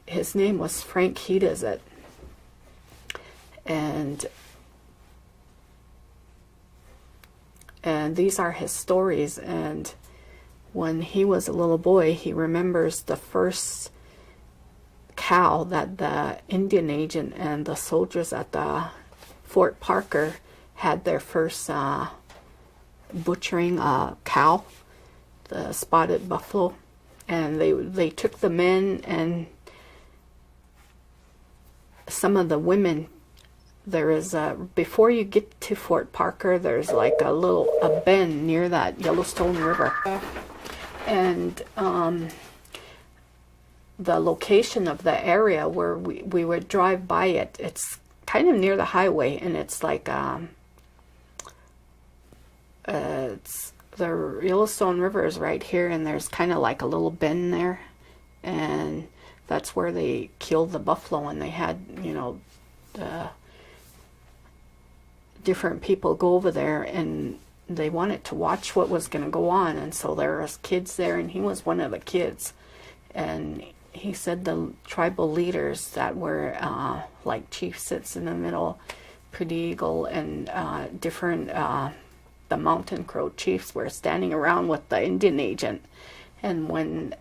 his name was Frank Hedizit, and these are his stories. And when he was a little boy, he remembers the first cow that the Indian agent and the soldiers at the Fort Parker had their first butchering a cow, the spotted buffalo, and they took the men and some of the women. There is before you get to Fort Parker, there's like a bend near that Yellowstone River, and the location of the area where we would drive by it, it's kind of near the highway, and it's like it's the Yellowstone River is right here, and there's kind of like a little bend there, and that's where they killed the buffalo. And they had, you know, the different people go over there, and they wanted to watch what was going to go on. And so there was kids there, and he was one of the kids. And he said the tribal leaders that were like Chief Sits in the Middle, Pretty Eagle, and different the Mountain Crow chiefs were standing around with the Indian agent. And when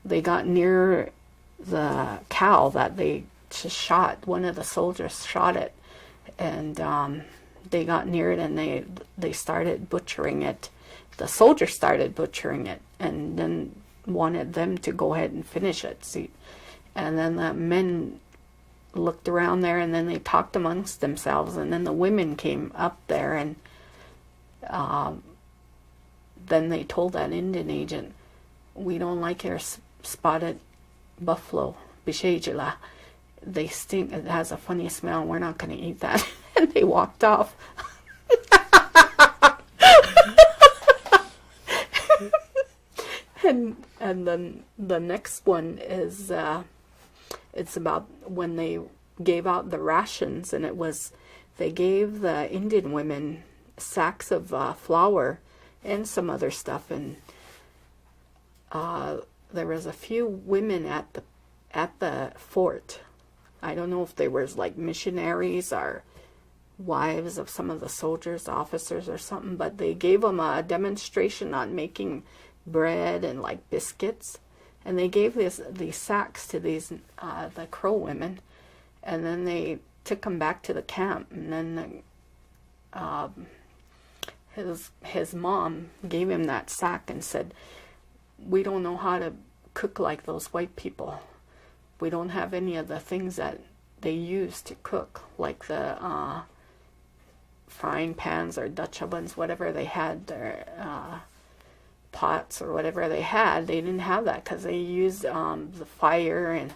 they got near the cow that they just shot, one of the soldiers shot it, and they got near it, and they started butchering it. The soldiers started butchering it, and then wanted them to go ahead and finish it. See, and then the men looked around there, and then they talked amongst themselves, and then the women came up there, and then they told that Indian agent, "We don't like your spotted buffalo, bishejila. They stink, it has a funny smell, we're not going to eat that." And they walked off. And then the next one is it's about when they gave out the rations, and they gave the Indian women sacks of flour and some other stuff, and there was a few women at the fort. I don't know if they were like missionaries or wives of some of the soldiers, officers or something, but they gave them a demonstration on making bread and like biscuits, and they gave these sacks to these the Crow women, and then they took them back to the camp, and then his mom gave him that sack and said, "We don't know how to cook like those white people. We don't have any of the things that they use to cook, like the frying pans or Dutch ovens, whatever they had, their pots or whatever they had. They didn't have that because they used the fire,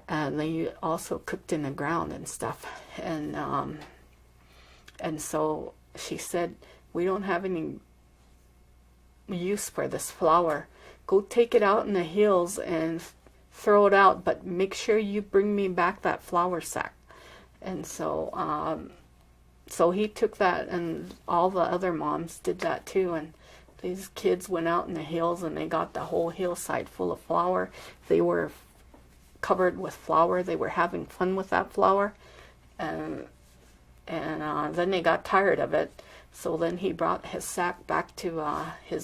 and they also cooked in the ground and stuff." And so she said, "We don't have any use for this flour. Go take it out in the hills and throw it out, but make sure you bring me back that flour sack." And so so he took that, and all the other moms did that too, and these kids went out in the hills, and they got the whole hillside full of flour. They were covered with flour. They were having fun with that flour, and then they got tired of it. So then he brought his sack back to his